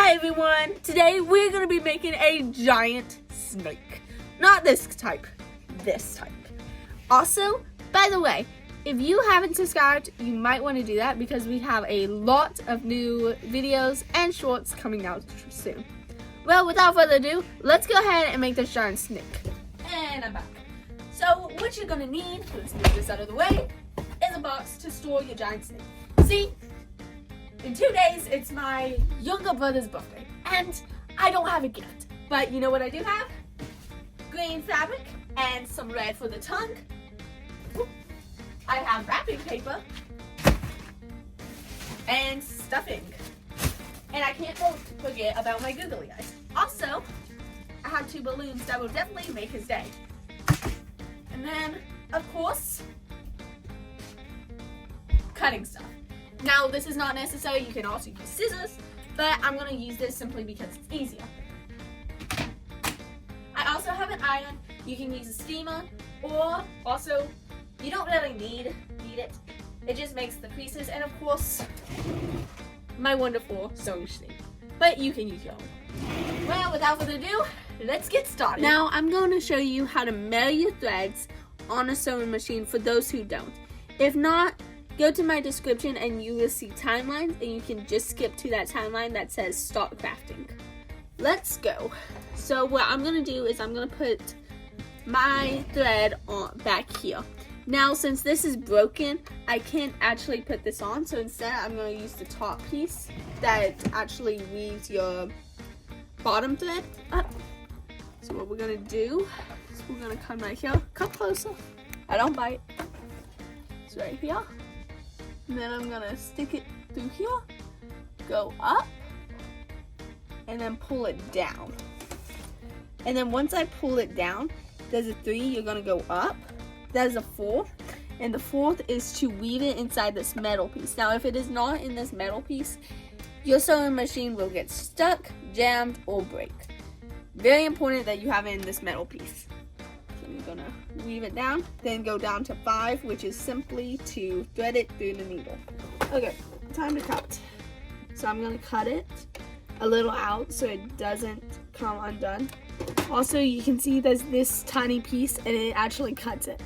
Hi everyone! Today we're going to be making a giant snake. Not this type, this type. Also, by the way, if you haven't subscribed, you might want to do that because we have a lot of new videos and shorts coming out soon. Well, without further ado, let's go ahead and make this giant snake. And I'm back. So, what you're going to need, let's move this out of the way, is a box to store your giant snake. See? In 2 days, it's my younger brother's birthday, and I don't have a gift. But you know what I do have? Green fabric and some red for the tongue. I have wrapping paper and stuffing. And I can't forget about my googly eyes. Also, I have 2 balloons that will definitely make his day. And then, of course, cutting stuff. Now, this is not necessary. You can also use scissors, but I'm going to use this simply because it's easier. I also have an iron. You can use a steamer, or also, you don't really need it. It just makes the creases, and of course, my wonderful sewing machine. But you can use your own. Well, without further ado, let's get started. Now, I'm going to show you how to measure your threads on a sewing machine for those who don't. If not, go to my description and you will see timelines, and you can just skip to that timeline that says start crafting. Let's go. So what I'm going to do is I'm going to put my thread on back here. Now, since this is broken, I can't actually put this on, so instead I'm going to use the top piece that actually weaves your bottom thread up. So what we're going to do is we're going to come right here. Come closer. I don't bite. It's right here. And then I'm going to stick it through here, go up, and then pull it down. And then once I pull it down, there's a 3, you're going to go up. There's a 4, and the 4th is to weave it inside this metal piece. Now, if it is not in this metal piece, your sewing machine will get stuck, jammed, or break. Very important that you have it in this metal piece. I'm gonna weave it down, then go down to 5, which is simply to thread it through the needle. Okay, time to cut. So I'm gonna cut it a little out so it doesn't come undone. Also, you can see there's this tiny piece and it actually cuts it.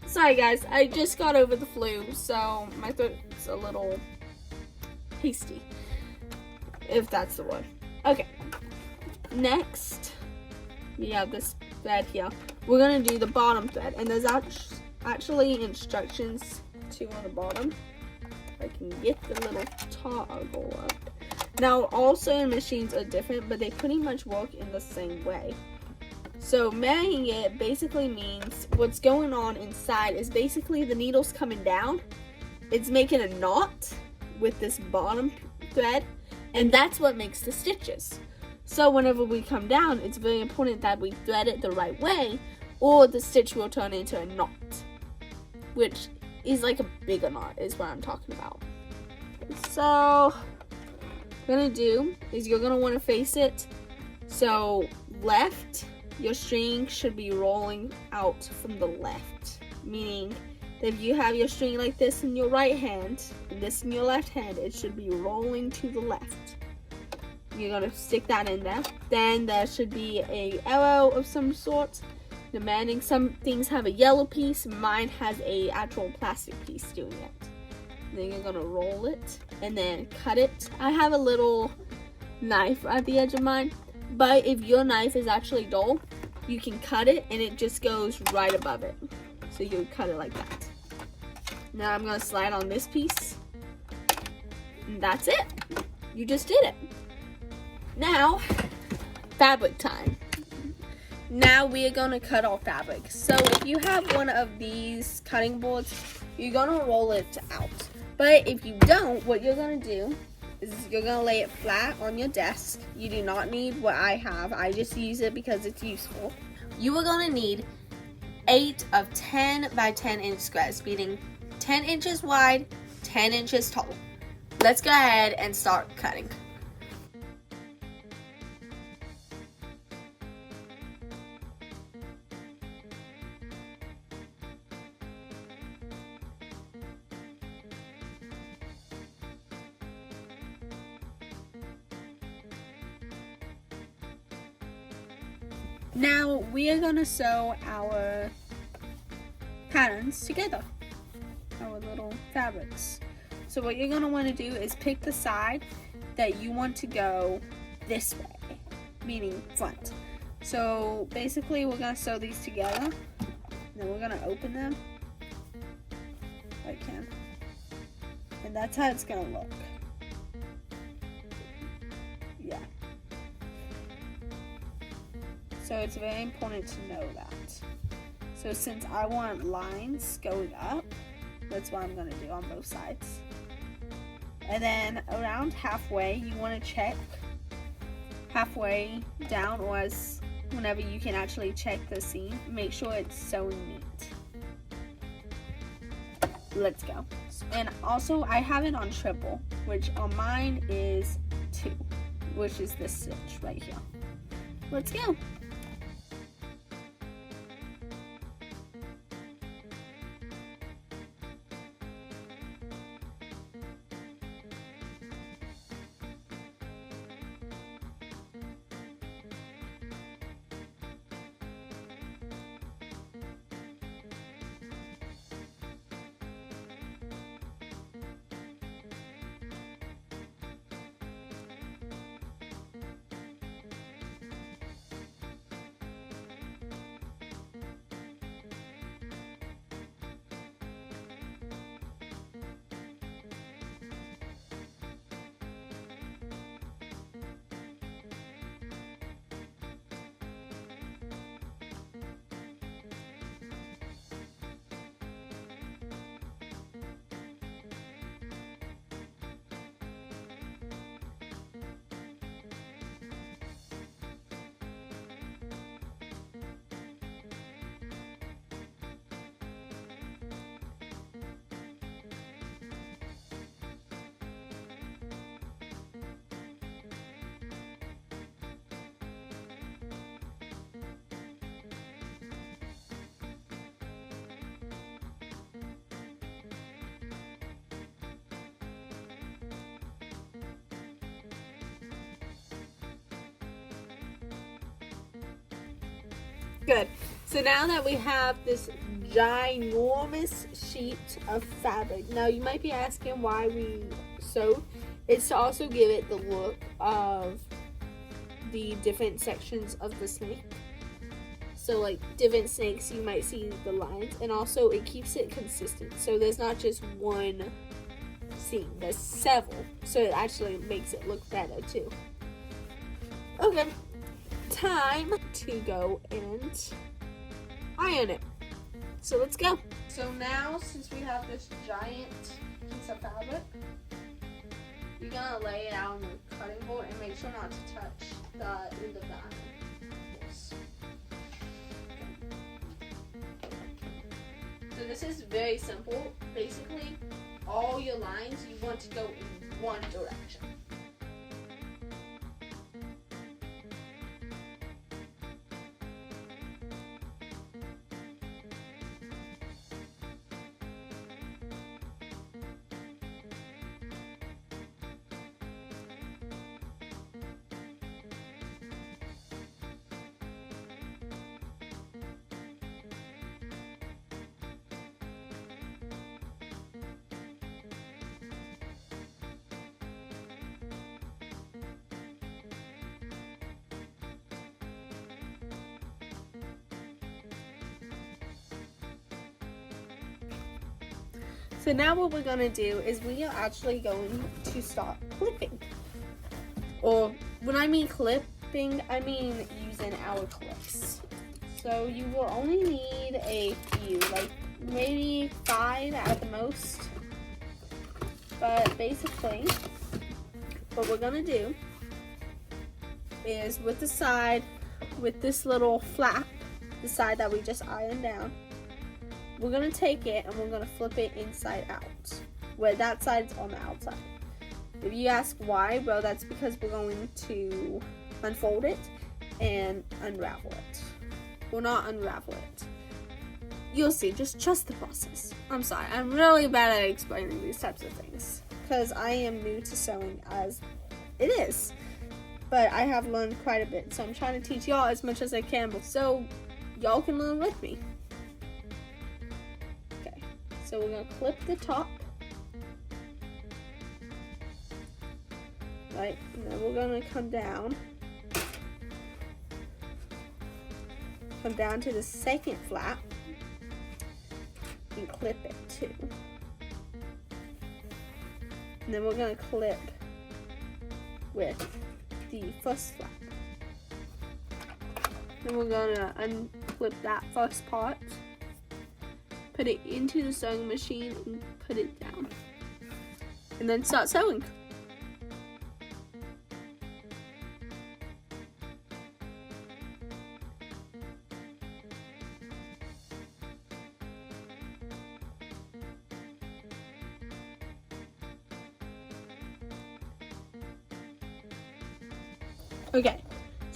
Sorry guys, I just got over the flu, so my throat's a little hasty, if that's the word. Okay, next we have this thread here. We're going to do the bottom thread, and there's actually instructions too on the bottom. I can get the little toggle up. Now, all sewing machines are different, but they pretty much work in the same way. So marrying it basically means what's going on inside is basically the needle's coming down. It's making a knot with this bottom thread, and that's what makes the stitches. So whenever we come down, it's very important that we thread it the right way, or the stitch will turn into a knot, which is like a bigger knot is what I'm talking about. So what you're gonna do is you're gonna want to face it. So left, your string should be rolling out from the left, meaning that if you have your string like this in your right hand and this in your left hand, it should be rolling to the left. You're going to stick that in there. Then there should be a arrow of some sort. Demanding, some things have a yellow piece. Mine has a actual plastic piece doing it. Then you're going to roll it and then cut it. I have a little knife at the edge of mine, but if your knife is actually dull, you can cut it and it just goes right above it. So you cut it like that. Now I'm going to slide on this piece. And that's it. You just did it. Now, fabric time. Now we are going to cut our fabric. So if you have one of these cutting boards, you're going to roll it out. But if you don't, what you're going to do is you're going to lay it flat on your desk. You do not need what I have. I just use it because it's useful. You are going to need 8 of 10 by 10 inch squares, meaning 10 inches wide, 10 inches tall. Let's go ahead and start cutting. Now we are gonna sew our patterns together, our little fabrics. So what you're gonna want to do is pick the side that you want to go this way, meaning front. So basically we're gonna sew these together, then we're gonna open them like can, and that's how it's gonna look. Yeah. So it's very important to know that. So since I want lines going up, that's what I'm gonna do on both sides. And then around halfway, you wanna check halfway down, or as whenever you can actually check the seam, make sure it's sewing neat. Let's go. And also I have it on triple, which on mine is 2, which is this stitch right here. Let's go. Good. So now that we have this ginormous sheet of fabric, now you might be asking why we sewed. It's to also give it the look of the different sections of the snake. So like different snakes, you might see the lines, and also it keeps it consistent. So there's not just one seam, there's several. So it actually makes it look better too. Okay. Time to go and iron it. So let's go. So now, since we have this giant piece of fabric, you're gonna lay it out on the cutting board and make sure not to touch the end of the iron. Yes. So this is very simple. Basically, all your lines you want to go in one direction. So now what we're gonna do is we are actually going to start clipping. Or when I mean clipping, I mean using our clips. So you will only need a few, like maybe 5 at the most. But basically, what we're gonna do is with the side, with this little flap, the side that we just ironed down, we're gonna take it and we're gonna flip it inside out, where that side's on the outside. If you ask why, well, that's because we're going to unfold it and unravel it. Well, not unravel it. You'll see, just trust the process. I'm sorry, I'm really bad at explaining these types of things because I am new to sewing as it is. but I have learned quite a bit, so I'm trying to teach y'all as much as I can so y'all can learn with me. Okay, so we're gonna clip the top, right, and then we're gonna come down to the second flap and clip it too. And then we're gonna clip with the first flap. Then we're gonna unclip that first part, put it into the sewing machine and put it down. And then start sewing. Okay,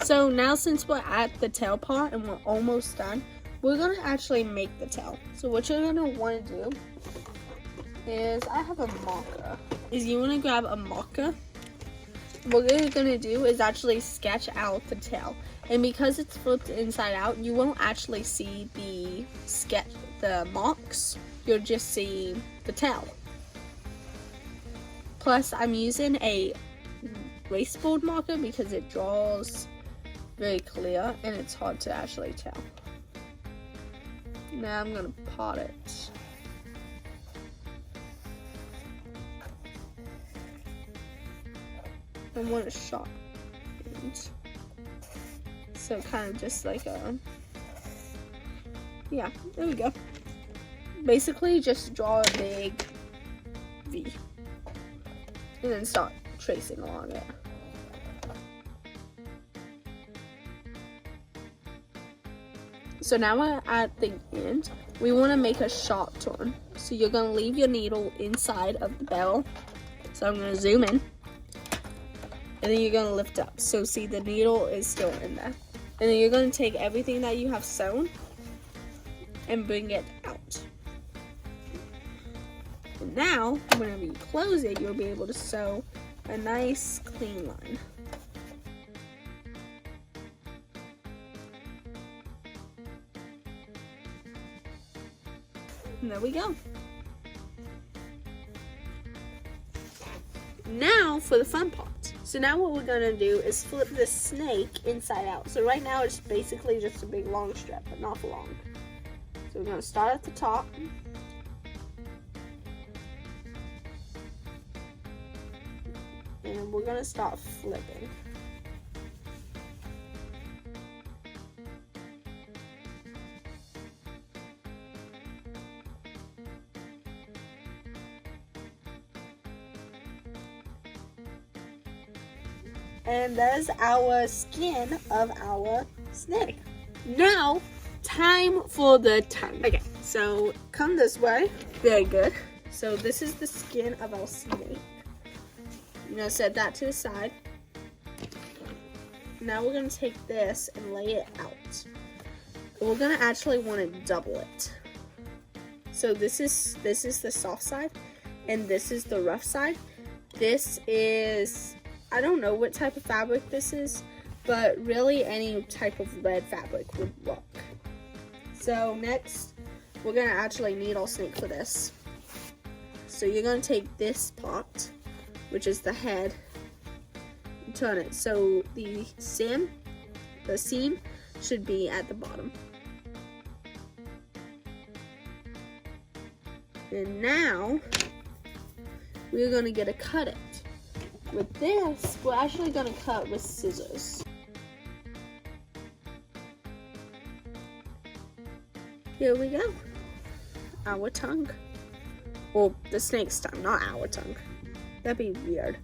so now since we're at the tail part and we're almost done, we're gonna actually make the tail. So what you're gonna wanna do is, I have a marker, is you wanna grab a marker. What you're gonna do is actually sketch out the tail. And because it's flipped inside out, you won't actually see the marks, you'll just see the tail. Plus, I'm using a eraseboard marker because it draws very clear and it's hard to actually tell. Now I'm gonna pot it. I want a sharp end. So kind of just like a, yeah, there we go. Basically just draw a big V and then start tracing along it. So now we're at the end. We want to make a sharp turn. So you're going to leave your needle inside of the barrel. So I'm going to zoom in. And then you're going to lift up. So see, the needle is still in there. And then you're going to take everything that you have sewn and bring it out. And now, whenever you close it, you'll be able to sew a nice clean line. And there we go. Now for the fun part. So now what we're gonna do is flip the snake inside out. So right now it's basically just a big long strip, but not for long. So we're gonna start at the top. And we're gonna start flipping. And there's our skin of our snake. Now, time for the tongue. Okay, so come this way. Very good. So this is the skin of our snake. I'm gonna set that to the side. Now we're gonna take this and lay it out. We're gonna actually want to double it. So this is the soft side, and this is the rough side. This is, I don't know what type of fabric this is, but really any type of red fabric would work. So next, we're gonna actually needle snake for this. So you're gonna take this part, which is the head, and turn it so the seam should be at the bottom. And now we're gonna get to cut it. With this, we're actually gonna cut with scissors. Here we go. Our tongue. Well, the snake's tongue, not our tongue. That'd be weird.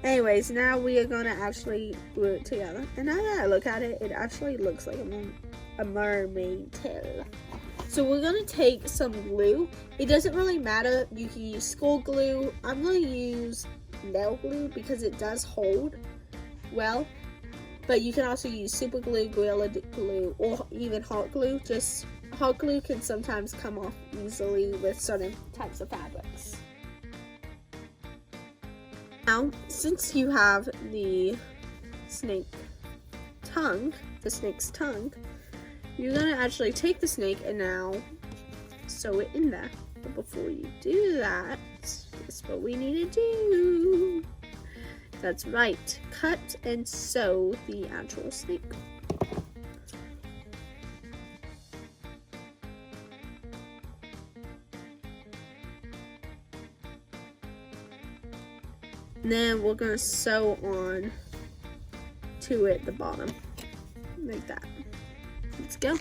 Anyways, now we are gonna actually glue it together. And now that I look at it, it actually looks like a mermaid tail. So we're gonna take some glue. It doesn't really matter. You can use school glue. I'm gonna use nail glue because it does hold well. But you can also use super glue, Gorilla Glue, or even hot glue. Just hot glue can sometimes come off easily with certain types of fabrics. Now, since you have the snake tongue, the snake's tongue, you're gonna actually take the snake and now sew it in there. But before you do that, guess what we need to do? That's right, cut and sew the actual snake. Then we're gonna sew on to it the bottom, like that. Let's go.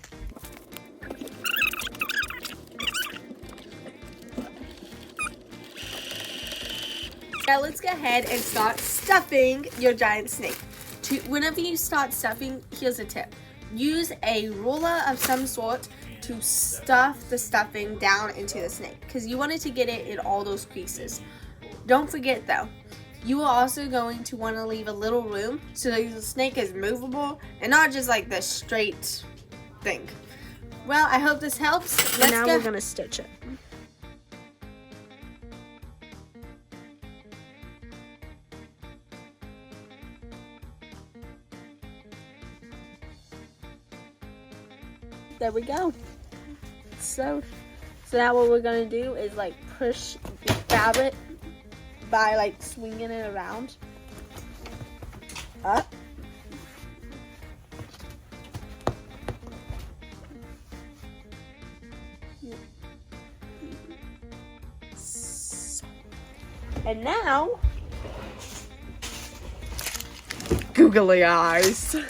Now let's go ahead and start stuffing your giant snake. Whenever you start stuffing, here's a tip. Use a ruler of some sort to stuff the stuffing down into the snake, because you want it to get it in all those creases. Don't forget though, you are also going to want to leave a little room so that the snake is movable and not just like this straight thing. Well, I hope this helps. Now we're going to stitch it. There we go. So now what we're going to do is like push the fabric by like swinging it around up. And now, googly eyes. So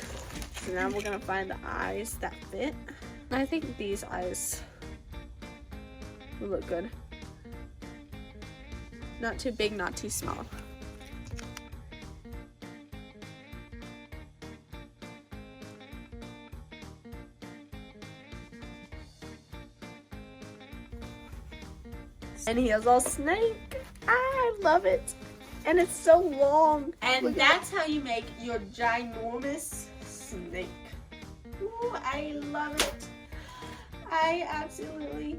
now we're gonna find the eyes that fit. I think these eyes will look good. Not too big, not too small. And here's our snake. I love it. And it's so long. And that's how you make your ginormous snake. Ooh, I love it. I absolutely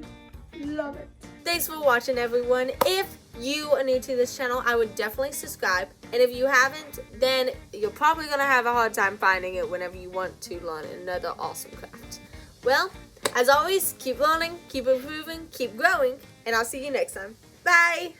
love it. Thanks for watching, everyone. If you are new to this channel, I would definitely subscribe. And if you haven't, then you're probably going to have a hard time finding it whenever you want to learn another awesome craft. Well, as always, keep learning, keep improving, keep growing, and I'll see you next time. Bye!